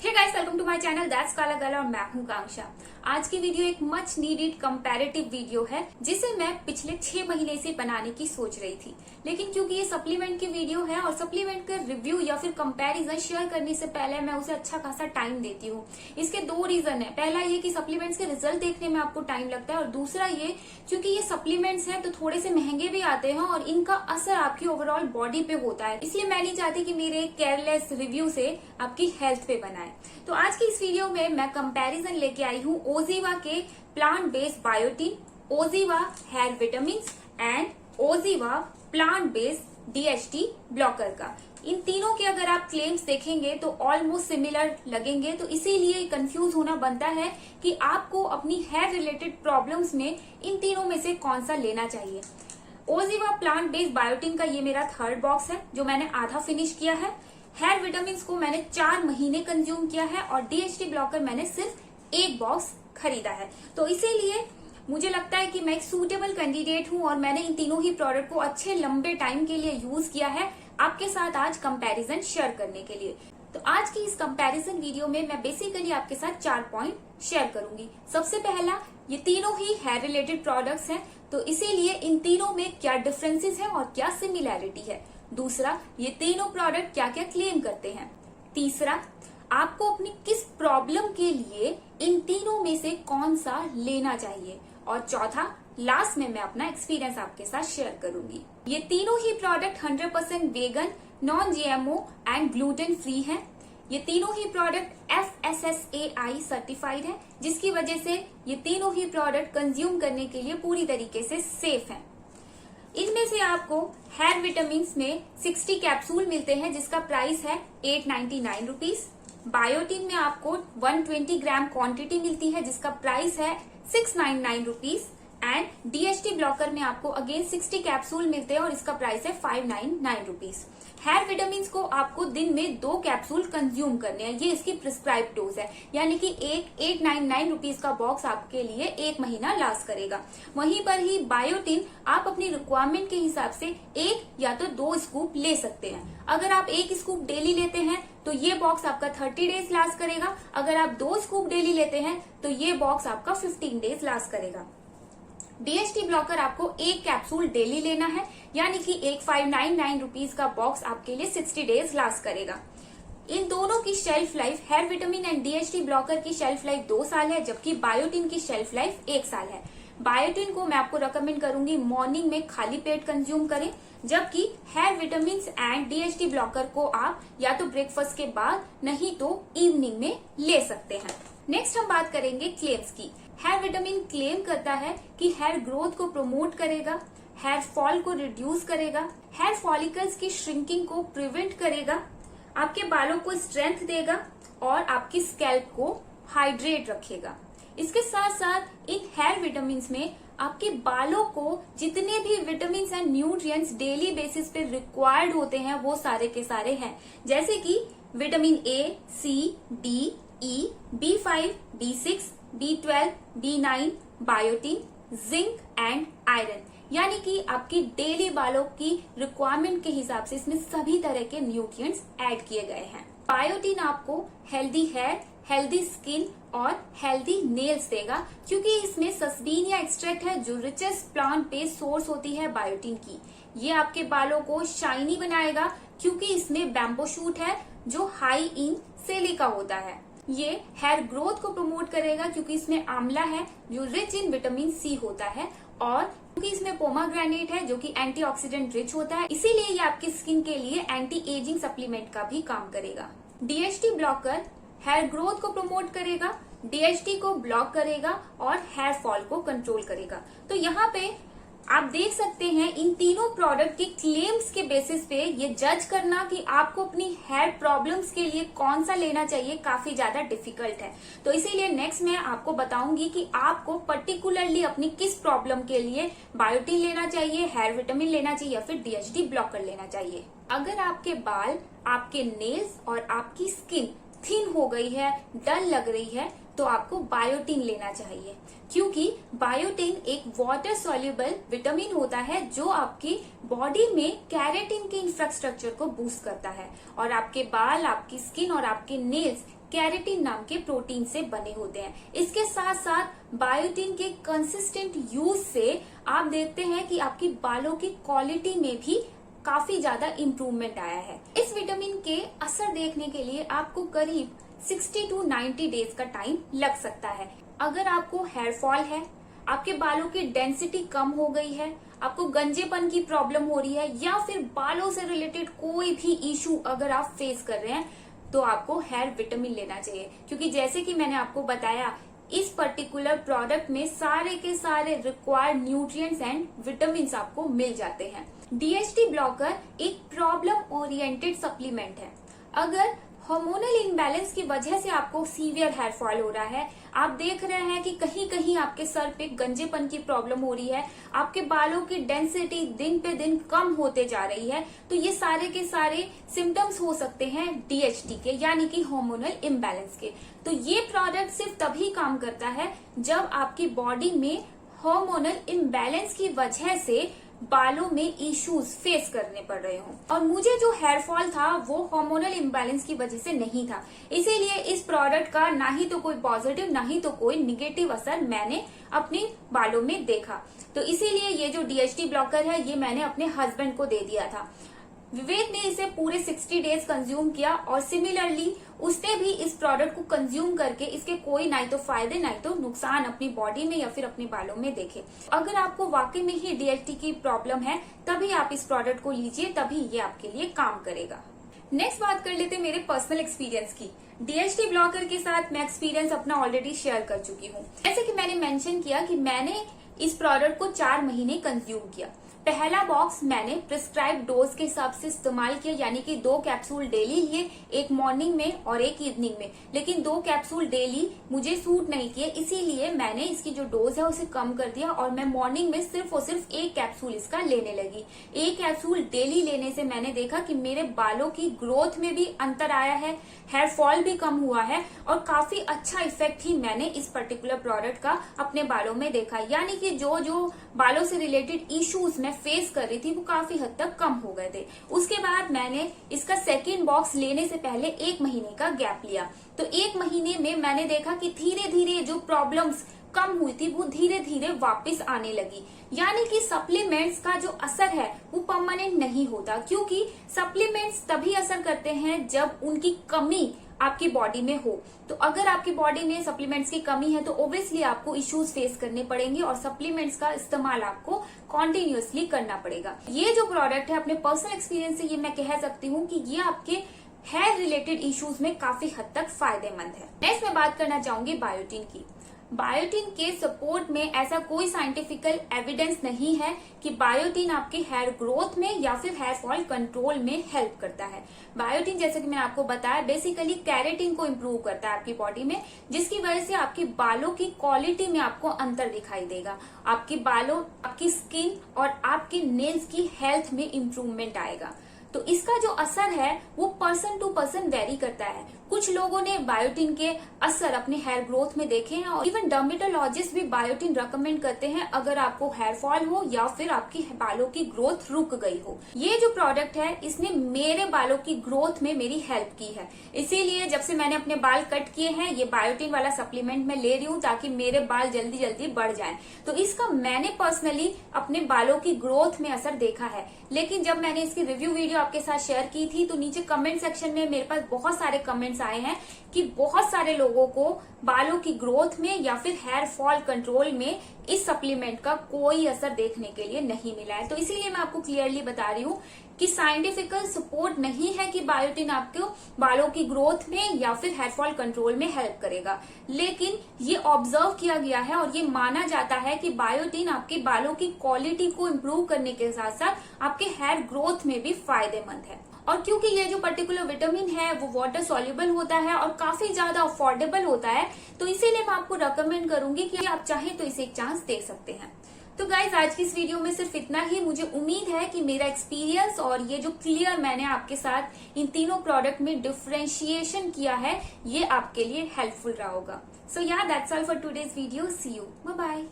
Hey guys, welcome to my channel that's काला गला और मैं हूं कांक्षा। आज की वीडियो एक मच नीडेड कंपैरेटिव वीडियो है जिसे मैं पिछले 6 महीने से बनाने की सोच रही थी, लेकिन क्योंकि ये सप्लीमेंट की वीडियो है और सप्लीमेंट का रिव्यू या फिर कंपैरिजन शेयर करने से पहले मैं उसे अच्छा खासा टाइम देती हूँ। इसके 2 रीजन है। पहला ये कि सप्लीमेंट्स के रिजल्ट देखने में आपको टाइम लगता है, और दूसरा ये क्योंकि ये सप्लीमेंट्स हैं तो थोड़े से महंगे भी आते हैं और इनका असर आपकी ओवरऑल बॉडी पे होता है। इसलिए मैं नहीं चाहती कि मेरे केयरलेस रिव्यू से आपकी हेल्थ पे बनाए। तो आज की इस वीडियो में मैं कंपैरिजन लेके आई हूँ ओजीवा के plant based biotin, OZiva hair vitamin and OZiva plant based DHT blocker का। इन तीनों के अगर आप क्लेम्स देखेंगे तो ऑलमोस्ट सिमिलर लगेंगे, तो इसीलिए कंफ्यूज होना बनता है कि आपको अपनी हेयर रिलेटेड प्रॉब्लम्स में इन तीनों में से कौन सा लेना चाहिए। ओजीवा प्लांट बेस्ड बायोटिन का ये मेरा 3rd बॉक्स है जो मैंने आधा फिनिश किया है। हेयर विटामिन को मैंने 4 महीने कंज्यूम किया है और डीएचटी ब्लॉकर मैंने सिर्फ 1 बॉक्स खरीदा है। तो इसीलिए मुझे लगता है कि मैं एक सूटेबल कैंडिडेट हूं और मैंने इन तीनों ही प्रोडक्ट को अच्छे लंबे टाइम के लिए यूज किया है आपके साथ आज कंपैरिजन शेयर करने के लिए। तो आज की इस कंपैरिजन वीडियो में मैं बेसिकली आपके साथ 4 पॉइंट शेयर करूंगी। सबसे पहला, ये तीनों ही हेयर रिलेटेड प्रोडक्ट्स हैं, तो इसीलिए इन तीनों में क्या डिफरेंसेस हैं और क्या सिमिलैरिटी है। दूसरा, ये तीनों प्रोडक्ट क्या क्या क्लेम करते हैं। तीसरा, आपको अपनी किस प्रॉब्लम के लिए इन तीनों में से कौन सा लेना चाहिए। और चौथा, लास्ट में मैं अपना एक्सपीरियंस आपके साथ शेयर करूंगी। ये तीनों ही product 100% vegan, non GMO and gluten free हैं। ये तीनों ही प्रोडक्ट FSSAI सर्टिफाइड है, जिसकी वजह से ये तीनों ही प्रोडक्ट कंज्यूम करने के लिए पूरी तरीके से सेफ हैं। इनमें से आपको हेयर विटामिन में 60 कैप्सूल मिलते हैं जिसका प्राइस है 899 रुपीज। बायोटिन में आपको 120 ग्राम क्वांटिटी मिलती है जिसका प्राइस है 699 रुपीज। एंड डीएचटी ब्लॉकर में आपको अगेन 60 कैप्सूल मिलते हैं और इसका प्राइस है 599 रुपीज। हेयर विटामिन को आपको दिन में 2 कैप्सूल कंज्यूम करने हैं, ये इसकी प्रिस्क्राइब डोज है, यानी कि एक 899 रुपीज का बॉक्स आपके लिए 1 महीना लास्ट करेगा। वहीं पर ही बायोटिन आप अपनी रिक्वायरमेंट के हिसाब से 1 या तो 2 स्कूप ले सकते हैं। अगर आप 1 स्कूप डेली लेते हैं तो ये बॉक्स आपका 30 डेज लास्ट करेगा। अगर आप 2 स्कूप डेली लेते हैं तो ये बॉक्स आपका 15 डेज लास्ट करेगा। डीएचटी ब्लॉकर आपको 1 कैप्सूल डेली लेना है, यानी कि एक 599 रुपीज का बॉक्स आपके लिए 60 डेज लास्ट करेगा। इन दोनों की shelf life, hair vitamin and DHT blocker की शेल्फ लाइफ 2 साल है, जबकि बायोटिन की शेल्फ लाइफ 1 साल है। बायोटिन को मैं आपको रिकमेंड करूंगी मॉर्निंग में खाली पेट कंज्यूम करें, जबकि hair vitamin and DHT blocker को आप या तो ब्रेकफास्ट के बाद नहीं तो इवनिंग में ले सकते हैं। नेक्स्ट हम बात करेंगे क्लेम्स की। हेयर विटामिन क्लेम करता है कि हेयर ग्रोथ को प्रमोट करेगा, हेयर फॉल को रिड्यूस करेगा, हेयर फॉलिकल्स की श्रिंकिंग को प्रिवेंट करेगा, आपके बालों को स्ट्रेंथ देगा और आपकी स्कैल्प को हाइड्रेट रखेगा। इसके साथ साथ इन हेयर विटामिन में आपके बालों को जितने भी vitamin and nutrients daily basis पे रिक्वायर्ड होते हैं वो सारे के सारे हैं, जैसे कि vitamin A, C, D, E, B5, B6, B12, B9, biotin, zinc and iron, यानी कि आपकी डेली बालों की रिक्वायरमेंट के हिसाब से इसमें सभी तरह के न्यूट्रिएंट्स ऐड किए गए हैं। बायोटिन आपको हेल्दी हेयर, हेल्दी स्किन और हेल्दी नेल्स देगा, क्योंकि इसमें सस्बीनिया एक्सट्रैक्ट है जो रिचेस्ट प्लांट बेस्ड सोर्स होती है बायोटिन की। ये आपके बालों को शाइनी बनाएगा क्योंकि इसमें बैम्बो शूट है जो हाई इन सिलिका होता है। ये हेयर ग्रोथ को प्रमोट करेगा क्योंकि इसमें आंवला है जो रिच इन विटामिन C होता है, और क्योंकि इसमें पोमाग्रेनेट है जो कि एंटीऑक्सीडेंट रिच होता है, इसीलिए ये आपकी स्किन के लिए एंटी एजिंग सप्लीमेंट का भी काम करेगा। डीएचटी ब्लॉकर हेयर ग्रोथ को प्रमोट करेगा, डीएचटी को ब्लॉक करेगा और हेयर फॉल को कंट्रोल करेगा। तो यहाँ पे आप देख सकते हैं इन तीनों प्रोडक्ट के क्लेम्स के बेसिस पे ये जज करना कि आपको अपनी हेयर प्रॉब्लम्स के लिए कौन सा लेना चाहिए काफी ज्यादा डिफिकल्ट है। तो इसीलिए नेक्स्ट मैं आपको बताऊंगी कि आपको पर्टिकुलरली अपनी किस प्रॉब्लम के लिए बायोटिन लेना चाहिए, हेयर विटामिन लेना चाहिए या फिर डीएचटी ब्लॉकर लेना चाहिए। अगर आपके बाल, आपके नेल्स और आपकी स्किन थिन हो गई है, डल लग रही है, तो आपको बायोटिन लेना चाहिए, क्योंकि बायोटिन एक वाटर सॉल्युबल विटामिन होता है जो आपकी बॉडी में कैरेटिन के इंफ्रास्ट्रक्चर को बूस्ट करता है और आपके बाल, आपकी स्किन और आपके नेल्स केराटिन नाम के प्रोटीन से बने होते हैं। इसके साथ साथ बायोटिन के कंसिस्टेंट यूज से आप देखते हैं कि आपकी बालों की क्वालिटी में भी काफी ज्यादा इम्प्रूवमेंट आया है। इस विटामिन के असर देखने के लिए आपको करीब 60 to 90 डेज का टाइम लग सकता है। अगर आपको हेयर फॉल है, आपके बालों की डेंसिटी कम हो गई है, आपको गंजेपन की प्रॉब्लम हो रही है या फिर बालों से रिलेटेड कोई भी इशू अगर आप फेस कर रहे हैं तो आपको हेयर विटामिन लेना चाहिए, क्योंकि जैसे कि मैंने आपको बताया इस पर्टिकुलर प्रोडक्ट में सारे के सारे रिक्वायर्ड न्यूट्रिएंट्स एंड विटामिन आपको मिल जाते हैं। DHT ब्लॉकर एक प्रॉब्लम ओरिएंटेड सप्लीमेंट है। अगर हार्मोनल इम्बैलेंस की वजह से आपको सीवियर हेयर फॉल हो रहा है, आप देख रहे हैं कि कहीं कहीं आपके सर पे गंजेपन की प्रॉब्लम हो रही है, आपके बालों की डेंसिटी दिन पे दिन कम होते जा रही है, तो ये सारे के सारे सिम्टम्स हो सकते हैं DHT के, यानी कि हार्मोनल इम्बैलेंस के। तो ये प्रोडक्ट सिर्फ तभी काम करता है जब आपकी बॉडी में हार्मोनल इम्बैलेंस की वजह से बालों में इश्यूज फेस करने पड़ रहे हों। और मुझे जो हेयर फॉल था वो हार्मोनल इम्बैलेंस की वजह से नहीं था, इसीलिए इस प्रोडक्ट का ना ही तो कोई पॉजिटिव ना ही तो कोई निगेटिव असर मैंने अपने बालों में देखा। तो इसीलिए ये जो DHT ब्लॉकर है ये मैंने अपने हस्बैंड को दे दिया था। विवेक ने इसे पूरे 60 डेज कंज्यूम किया और सिमिलरली उसने भी इस प्रोडक्ट को कंज्यूम करके इसके कोई ना तो फायदे ना तो नुकसान अपनी बॉडी में या फिर अपने बालों में देखे। अगर आपको वाकई में ही DHT की प्रॉब्लम है तभी आप इस प्रोडक्ट को लीजिए, तभी ये आपके लिए काम करेगा। नेक्स्ट बात कर लेते हैं मेरे पर्सनल एक्सपीरियंस की। DHT ब्लॉकर के साथ मैं एक्सपीरियंस अपना ऑलरेडी शेयर कर चुकी हूँ। जैसे कि मैंने मेंशन किया कि मैंने इस प्रोडक्ट को 4 महीने कंज्यूम किया। पहला बॉक्स मैंने प्रिस्क्राइब डोज के हिसाब से इस्तेमाल किया, यानी कि 2 कैप्सूल डेली लिए, एक मॉर्निंग में और एक इवनिंग में। लेकिन 2 कैप्सूल डेली मुझे सूट नहीं किए, इसीलिए मैंने इसकी जो डोज है उसे कम कर दिया और मैं मॉर्निंग में सिर्फ और सिर्फ 1 कैप्सूल इसका लेने लगी। 1 कैप्सूल डेली लेने से मैंने देखा कि मेरे बालों की ग्रोथ में भी अंतर आया है, हेयर फॉल भी कम हुआ है और काफी अच्छा इफेक्ट ही मैंने इस पर्टिकुलर प्रोडक्ट का अपने बालों में देखा। यानी कि जो बालों से रिलेटेड इश्यूज मैं फेस कर रही थी वो काफी हद तक कम हो गए थे। उसके बाद मैंने इसका सेकेंड बॉक्स लेने से पहले 1 महीने का गैप लिया। तो 1 महीने में मैंने देखा कि धीरे धीरे जो प्रॉब्लम्स कम हुई थी वो धीरे धीरे वापस आने लगी। यानी कि सप्लीमेंट्स का जो असर है वो परमानेंट नहीं होता, क्योंकि सप्लीमेंट्स तभी असर करते हैं जब उनकी कमी आपकी बॉडी में हो। तो अगर आपकी बॉडी में सप्लीमेंट्स की कमी है तो ऑब्वियसली आपको इश्यूज फेस करने पड़ेंगे और सप्लीमेंट्स का इस्तेमाल आपको कॉन्टिन्यूअसली करना पड़ेगा। ये जो प्रोडक्ट है अपने पर्सनल एक्सपीरियंस से ये मैं कह सकती हूँ कि ये आपके हेयर रिलेटेड इश्यूज में काफी हद तक फायदेमंद है। नेक्स्ट मैं बात करना चाहूंगी बायोटिन की। बायोटिन के सपोर्ट में ऐसा कोई साइंटिफिकल एविडेंस नहीं है कि बायोटिन आपके हेयर ग्रोथ में या फिर हेयर फॉल कंट्रोल में हेल्प करता है। बायोटिन जैसे कि मैंने आपको बताया बेसिकली केराटिन को इम्प्रूव करता है आपकी बॉडी में, जिसकी वजह से आपकी बालों की क्वालिटी में आपको अंतर दिखाई देगा। आपकी बालों, आपकी स्किन और आपकी नेल्स की हेल्थ में इम्प्रूवमेंट आएगा। तो इसका जो असर है वो पर्सन टू पर्सन वेरी करता है। कुछ लोगों ने बायोटिन के असर अपने हेयर ग्रोथ में देखे हैं और इवन डर्मेटोलॉजिस्ट भी बायोटिन रेकमेंड करते हैं अगर आपको हेयर फॉल हो या फिर आपकी बालों की ग्रोथ रुक गई हो। ये जो प्रोडक्ट है इसने मेरे बालों की ग्रोथ में मेरी हेल्प की है, इसीलिए जब से मैंने अपने बाल कट किए हैं ये बायोटिन वाला सप्लीमेंट मैं ले रही हूँ ताकि मेरे बाल जल्दी जल्दी बढ़ जाएं। तो इसका मैंने पर्सनली अपने बालों की ग्रोथ में असर देखा है। लेकिन जब मैंने इसकी रिव्यू वीडियो आपके साथ शेयर की थी तो नीचे कमेंट सेक्शन में मेरे पास बहुत सारे कमेंट्स आए हैं कि बहुत सारे लोगों को बालों की ग्रोथ में या फिर हेयर फॉल कंट्रोल में इस सप्लीमेंट का कोई असर देखने के लिए नहीं मिला है। तो इसीलिए मैं आपको क्लियरली बता रही हूँ कि साइंटिफिकल सपोर्ट नहीं है कि बायोटिन आपको बालों की ग्रोथ में या फिर हेयर फॉल कंट्रोल में हेल्प करेगा। लेकिन ये ऑब्जर्व किया गया है और ये माना जाता है कि बायोटिन आपके बालों की क्वालिटी को इम्प्रूव करने के साथ साथ आपके हेयर ग्रोथ में भी फायदेमंद है। और क्योंकि ये जो पर्टिकुलर विटामिन है वो वाटर सॉल्युबल होता है और काफी ज्यादा अफोर्डेबल होता है, तो इसीलिए मैं आपको रेकमेंड करूंगी कि आप चाहें तो इसे एक चांस दे सकते हैं। तो गाइज आज की इस वीडियो में सिर्फ इतना ही। मुझे उम्मीद है कि मेरा एक्सपीरियंस और ये जो क्लियर मैंने आपके साथ इन तीनों प्रोडक्ट में डिफरेंशिएशन किया है ये आपके लिए हेल्पफुल रहा होगा। So yeah that's all for today's video. See you, bye bye.